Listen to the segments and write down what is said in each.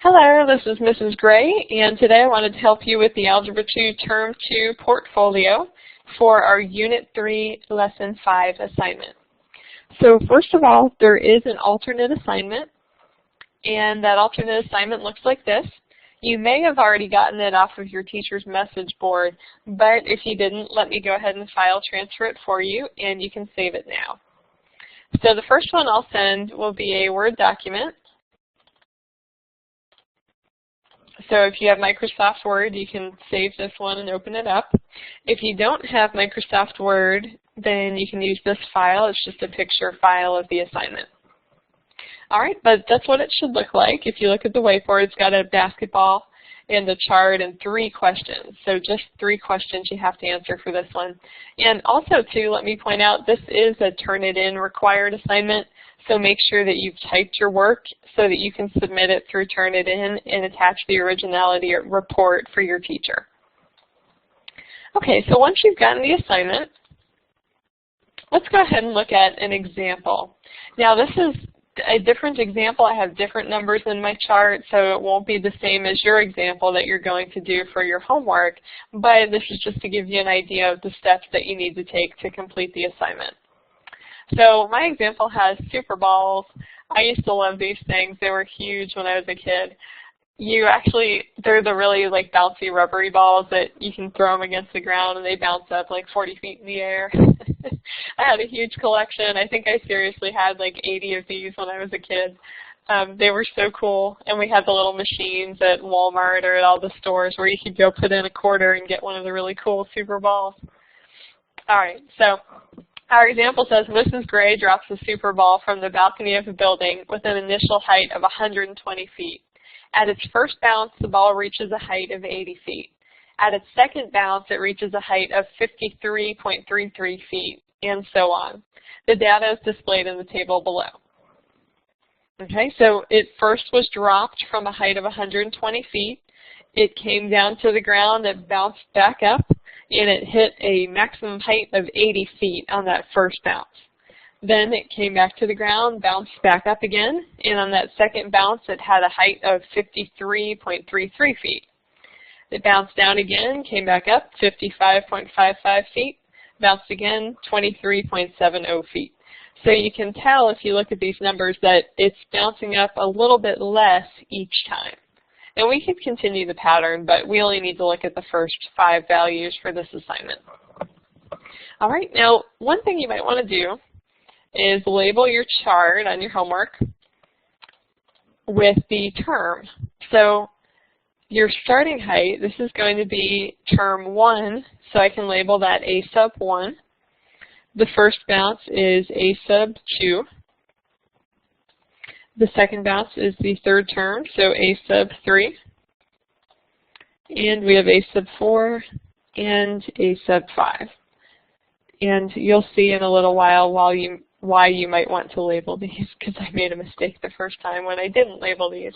Hello, this is Mrs. Gray, and today I wanted to help you with the Algebra 2 Term 2 portfolio for our Unit 3 Lesson 5 assignment. So first of all, there is an alternate assignment, and that alternate assignment looks like this. You may have already gotten it off of your teacher's message board, but if you didn't, let me go ahead and file transfer it for you, and you can save it now. So the first one I'll send will be a Word document. So if you have Microsoft Word, you can save this one and open it up. If you don't have Microsoft Word, then you can use this file. It's just a picture file of the assignment. All right, but that's what it should look like. If you look at the whiteboard, it's got a basketball and a chart and 3 questions. So just 3 questions you have to answer for this one. And also, too, let me point out, this is a Turnitin required assignment. So make sure that you've typed your work so that you can submit it through Turnitin and attach the originality report for your teacher. Okay, so once you've gotten the assignment, let's go ahead and look at an example. Now this is a different example. I have different numbers in my chart, so it won't be the same as your example that you're going to do for your homework, but this is just to give you an idea of the steps that you need to take to complete the assignment. So my example has super balls. I used to love these things. They were huge when I was a kid. They're the really like bouncy rubbery balls that you can throw them against the ground and they bounce up like 40 feet in the air. I had a huge collection. I think I seriously had like 80 of these when I was a kid. They were so cool. And we had the little machines at Walmart or at all the stores where you could go put in a quarter and get one of the really cool super balls. All right, so our example says Mrs. Gray drops a super ball from the balcony of a building with an initial height of 120 feet. At its first bounce, the ball reaches a height of 80 feet. At its second bounce, it reaches a height of 53.33 feet, and so on. The data is displayed in the table below. Okay, so it first was dropped from a height of 120 feet. It came down to the ground, it bounced back up, and it hit a maximum height of 80 feet on that first bounce. Then it came back to the ground, bounced back up again, and on that second bounce it had a height of 53.33 feet. It bounced down again, came back up 55.55 feet, bounced again 23.70 feet. So you can tell if you look at these numbers that it's bouncing up a little bit less each time. And we could continue the pattern, but we only need to look at the first 5 values for this assignment. All right, now one thing you might want to do is label your chart on your homework with the term. So your starting height, this is going to be term 1, so I can label that A sub 1. The first bounce is A sub 2. The second bounce is the third term, so A sub 3. And we have A sub 4 and A sub 5. And you'll see in a little while why you might want to label these, because I made a mistake the first time when I didn't label these.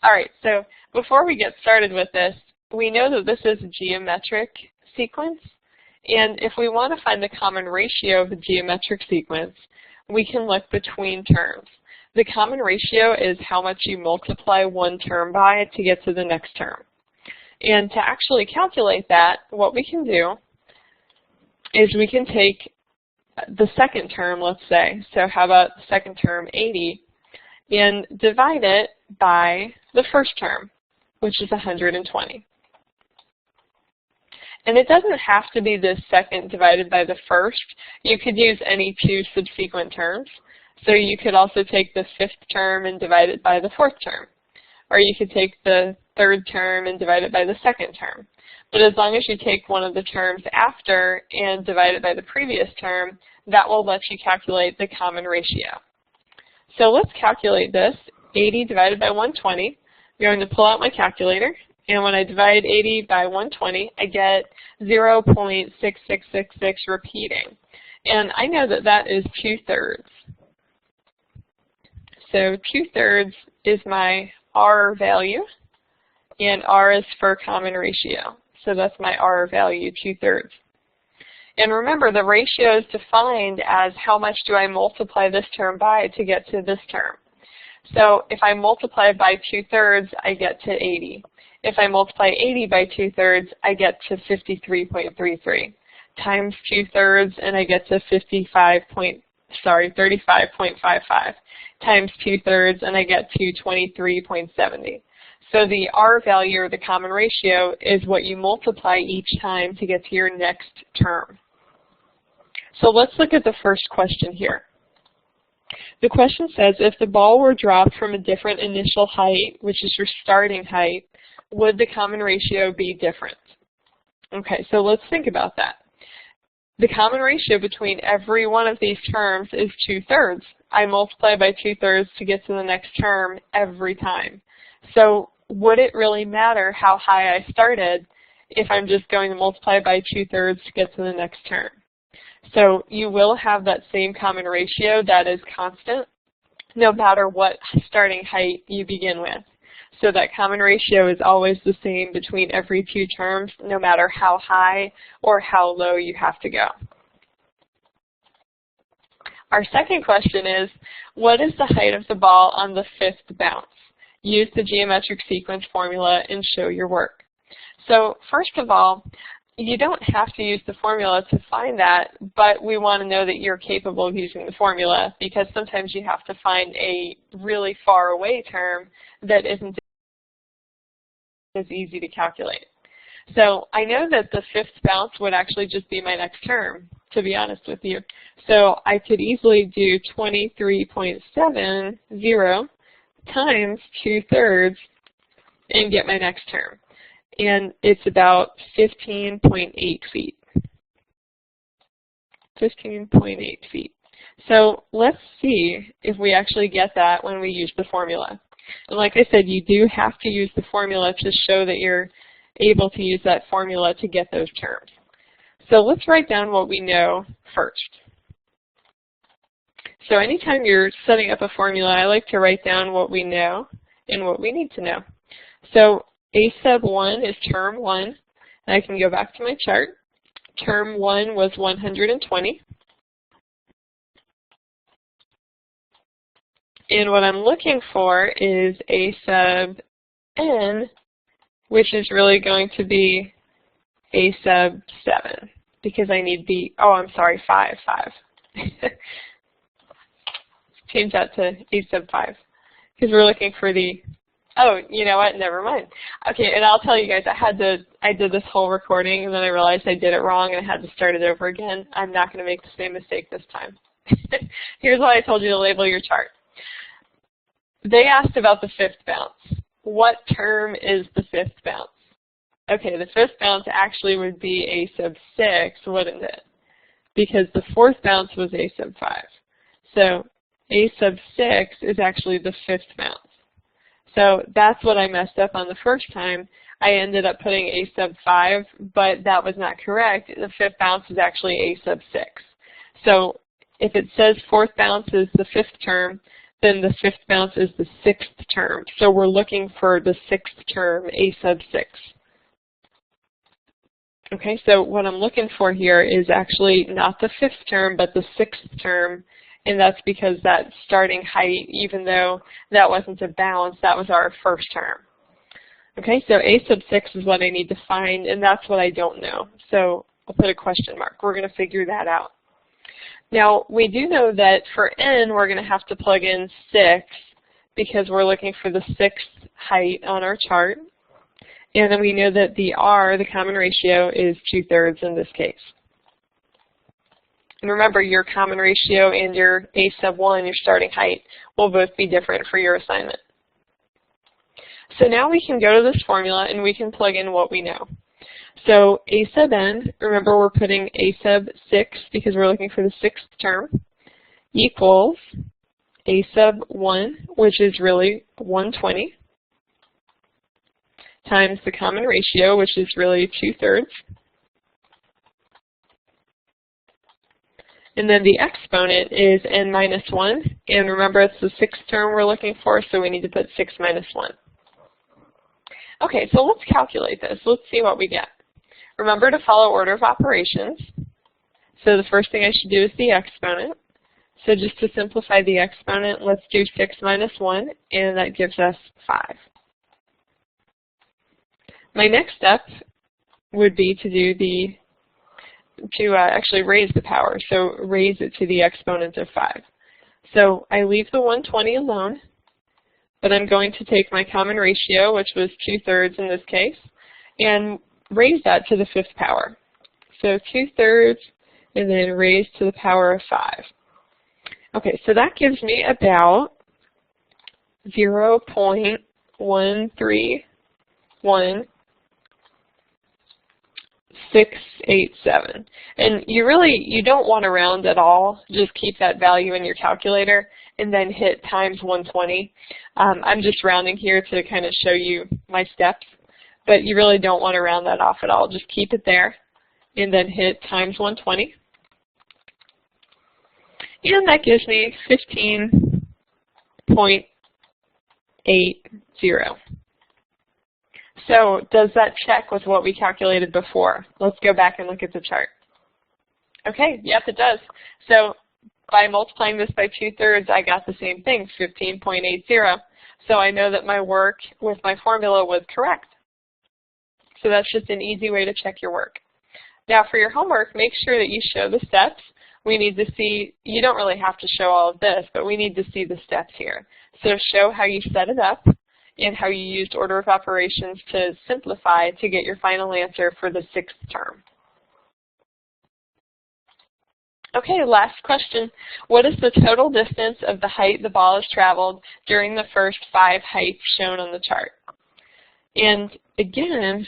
All right, so before we get started with this, we know that this is a geometric sequence. And if we want to find the common ratio of a geometric sequence, we can look between terms. The common ratio is how much you multiply one term by to get to the next term. And to actually calculate that, what we can do is we can take the second term, let's say. So how about the second term, 80, and divide it by the first term, which is 120. And it doesn't have to be the second divided by the first. You could use any 2 subsequent terms. So you could also take the 5th term and divide it by the 4th term. Or you could take the 3rd term and divide it by the 2nd term. But as long as you take one of the terms after and divide it by the previous term, that will let you calculate the common ratio. So let's calculate this. 80 divided by 120. I'm going to pull out my calculator. And when I divide 80 by 120, I get 0.6666 repeating. And I know that that is 2/3. So 2/3 is my R value, and R is for common ratio. So that's my R value, 2/3. And remember, the ratio is defined as how much do I multiply this term by to get to this term. So if I multiply by 2/3, I get to 80. If I multiply 80 by 2/3, I get to 53.33. Times 2/3, and I get to 35.55. Times 2/3, and I get to 23.70. So the R value, or the common ratio, is what you multiply each time to get to your next term. So let's look at the first question here. The question says, if the ball were dropped from a different initial height, which is your starting height, would the common ratio be different? Okay, so let's think about that. The common ratio between every one of these terms is 2/3. I multiply by 2/3 to get to the next term every time. So would it really matter how high I started if I'm just going to multiply by 2/3 to get to the next term? So you will have that same common ratio that is constant no matter what starting height you begin with. So that common ratio is always the same between every two terms, no matter how high or how low you have to go. Our second question is, what is the height of the ball on the 5th bounce? Use the geometric sequence formula and show your work. So first of all, you don't have to use the formula to find that, but we want to know that you're capable of using the formula, because sometimes you have to find a really far away term that isn't as easy to calculate. So I know that the 5th bounce would actually just be my next term, to be honest with you. So I could easily do 23.70 times 2/3 and get my next term. And it's about 15.8 feet. 15.8 feet. So let's see if we actually get that when we use the formula. And like I said, you do have to use the formula to show that you're able to use that formula to get those terms. So let's write down what we know first. So anytime you're setting up a formula, I like to write down what we know and what we need to know. So A sub 1 is term 1, and I can go back to my chart. Term 1 was 120. And what I'm looking for is A sub n, which is really going to be A sub 7, because I need the, oh, I'm sorry, 5. Change that to A sub 5, because we're looking for the, oh, you know what, never mind. Okay, and I'll tell you guys, I did this whole recording, and then I realized I did it wrong, and I had to start it over again. I'm not going to make the same mistake this time. Here's why I told you to label your chart. They asked about the 5th bounce. What term is the 5th bounce? Okay, the 5th bounce actually would be A sub 6, wouldn't it? Because the 4th bounce was A sub 5. So A sub 6 is actually the 5th bounce. So that's what I messed up on the first time. I ended up putting A sub 5, but that was not correct. The 5th bounce is actually A sub 6. So if it says 4th bounce is the 5th term, then the 5th bounce is the 6th term. So we're looking for the 6th term, A sub 6. Okay, so what I'm looking for here is actually not the 5th term, but the 6th term, and that's because that starting height, even though that wasn't a bounce, that was our first term. Okay, so A sub 6 is what I need to find, and that's what I don't know. So I'll put a question mark. We're going to figure that out. Now, we do know that for n, we're going to have to plug in 6 because we're looking for the 6th height on our chart. And then we know that the R, the common ratio, is 2/3 in this case. And remember, your common ratio and your A sub 1, your starting height, will both be different for your assignment. So now we can go to this formula and we can plug in what we know. So A sub n, remember we're putting A sub 6 because we're looking for the 6th term, equals A sub 1, which is really 120, times the common ratio, which is really 2/3. And then the exponent is n minus 1. And remember, it's the 6th term we're looking for, so we need to put 6 minus 1. Okay, so let's calculate this. Let's see what we get. Remember to follow order of operations. So the first thing I should do is the exponent. So just to simplify the exponent, let's do 6 minus 1, and that gives us 5. My next step would be to actually raise the power, so raise it to the exponent of 5. So I leave the 120 alone, but I'm going to take my common ratio, which was 2/3 in this case, and raise that to the 5th power. So 2/3 and then raise to the power of 5. Okay, so that gives me about 0.131687. And you don't want to round at all. Just keep that value in your calculator and then hit times 120. I'm just rounding here to kind of show you my steps, but you really don't want to round that off at all. Just keep it there and then hit times 120. And that gives me 15.80. So does that check with what we calculated before? Let's go back and look at the chart. Okay, yep, it does. So by multiplying this by 2/3, I got the same thing, 15.80. So I know that my work with my formula was correct. So that's just an easy way to check your work. Now for your homework, make sure that you show the steps. We need to see, you don't really have to show all of this, but we need to see the steps here. So show how you set it up and how you used order of operations to simplify to get your final answer for the 6th term. Okay, last question. What is the total distance of the height the ball has traveled during the first 5 heights shown on the chart? And again,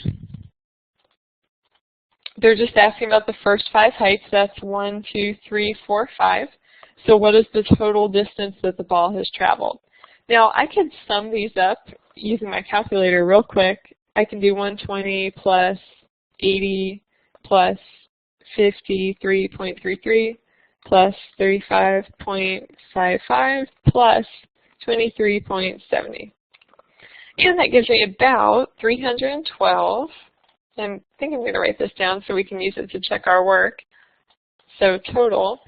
they're just asking about the first 5 heights. That's 1, 2, 3, 4, 5. So what is the total distance that the ball has traveled? Now, I could sum these up using my calculator real quick. I can do 120 plus 80 plus 53.33 plus 35.55 plus 23.70. And that gives me about 312. I think I'm going to write this down so we can use it to check our work. So total,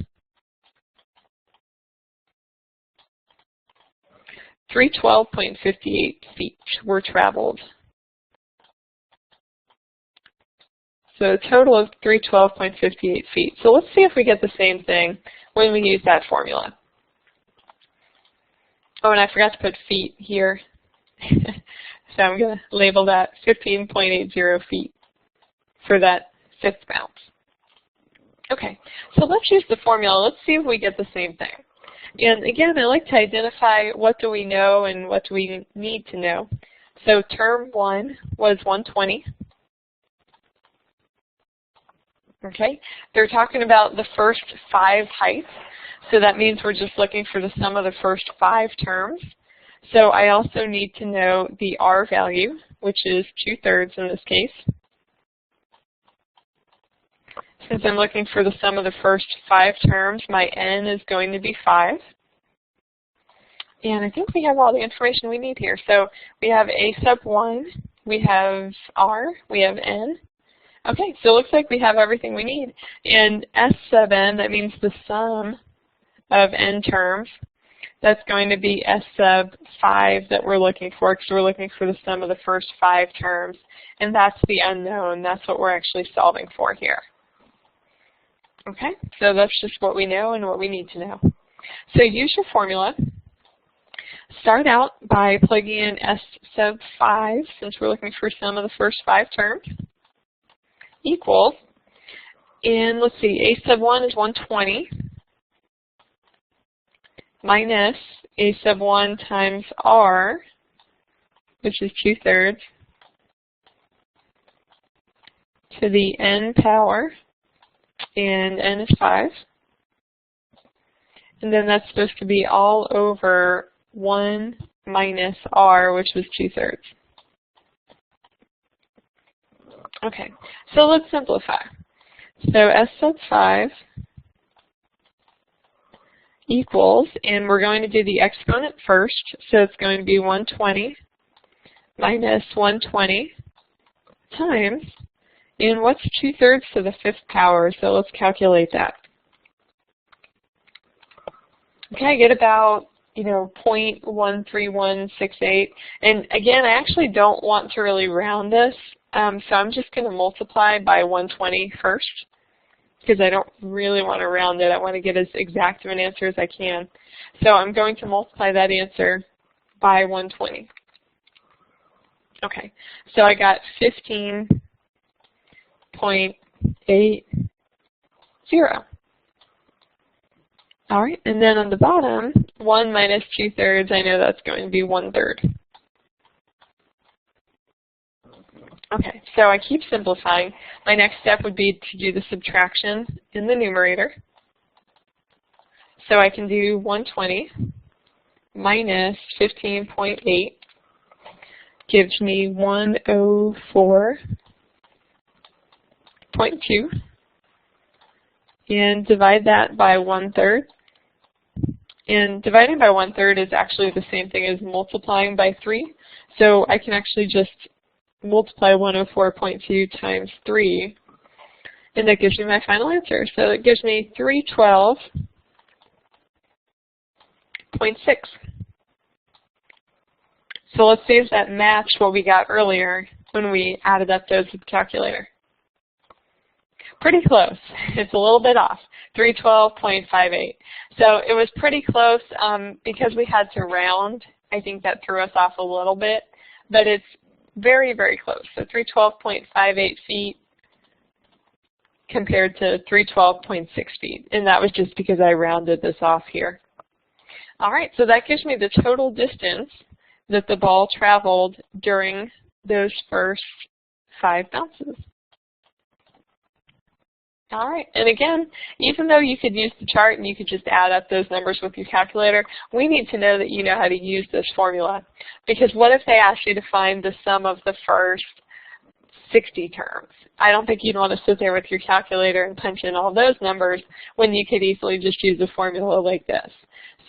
312.58 feet were traveled. So a total of 312.58 feet. So let's see if we get the same thing when we use that formula. Oh, and I forgot to put feet here. So I'm going to label that 15.80 feet for that 5th bounce. Okay, so let's use the formula. Let's see if we get the same thing. And again, I like to identify what do we know and what do we need to know. So term 1 was 120. Okay, they're talking about the first 5 heights. So that means we're just looking for the sum of the first 5 terms. So I also need to know the R value, which is 2/3 in this case. Since I'm looking for the sum of the first 5 terms, my N is going to be 5. And I think we have all the information we need here. So we have A sub 1, we have R, we have N. Okay, so it looks like we have everything we need. And S sub N, that means the sum of N terms. That's going to be S sub 5 that we're looking for, because we're looking for the sum of the first 5 terms. And that's the unknown. That's what we're actually solving for here. Okay, so that's just what we know and what we need to know. So use your formula. Start out by plugging in S sub 5, since we're looking for sum of the first 5 terms, equals, and let's see, A sub 1 is 120, minus A sub 1 times R, which is 2/3, to the N power, and N is 5. And then that's supposed to be all over 1 minus R, which was 2/3. Okay, so let's simplify. So S sub 5 equals, and we're going to do the exponent first, so it's going to be 120 minus 120 times, and what's 2/3 to the 5th power? So let's calculate that. Okay, I get about 0.13168. And again, I actually don't want to really round this, so I'm just going to multiply by 120 first, because I don't really want to round it. I want to get as exact of an answer as I can. So I'm going to multiply that answer by 120. Okay, so I got 15.80. All right, and then on the bottom, 1 minus 2/3, I know that's going to be 1/3. Okay, so I keep simplifying. My next step would be to do the subtraction in the numerator. So I can do 120 minus 15.8 gives me 104.2, and divide that by 1/3. And dividing by 1/3 is actually the same thing as multiplying by 3. So I can actually just multiply 104.2 times 3, and that gives me my final answer. So it gives me 312.6. So let's see if that matched what we got earlier when we added up those with the calculator. Pretty close. It's a little bit off. 312.58. So it was pretty close because we had to round. I think that threw us off a little bit, but it's very, very close. So 312.58 feet compared to 312.6 feet, and that was just because I rounded this off here. All right, so that gives me the total distance that the ball traveled during those first 5 bounces. All right, and again, even though you could use the chart and you could just add up those numbers with your calculator, we need to know that you know how to use this formula. Because what if they asked you to find the sum of the first 60 terms? I don't think you'd want to sit there with your calculator and punch in all those numbers when you could easily just use a formula like this.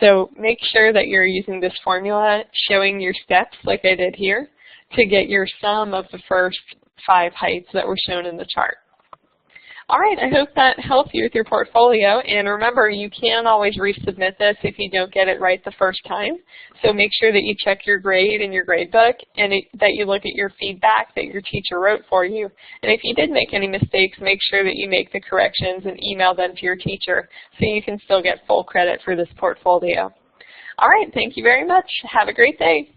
So make sure that you're using this formula, showing your steps like I did here, to get your sum of the first 5 heights that were shown in the chart. All right, I hope that helped you with your portfolio. And remember, you can always resubmit this if you don't get it right the first time. So make sure that you check your grade in your grade book and that you look at your feedback that your teacher wrote for you. And if you did make any mistakes, make sure that you make the corrections and email them to your teacher so you can still get full credit for this portfolio. All right, thank you very much. Have a great day.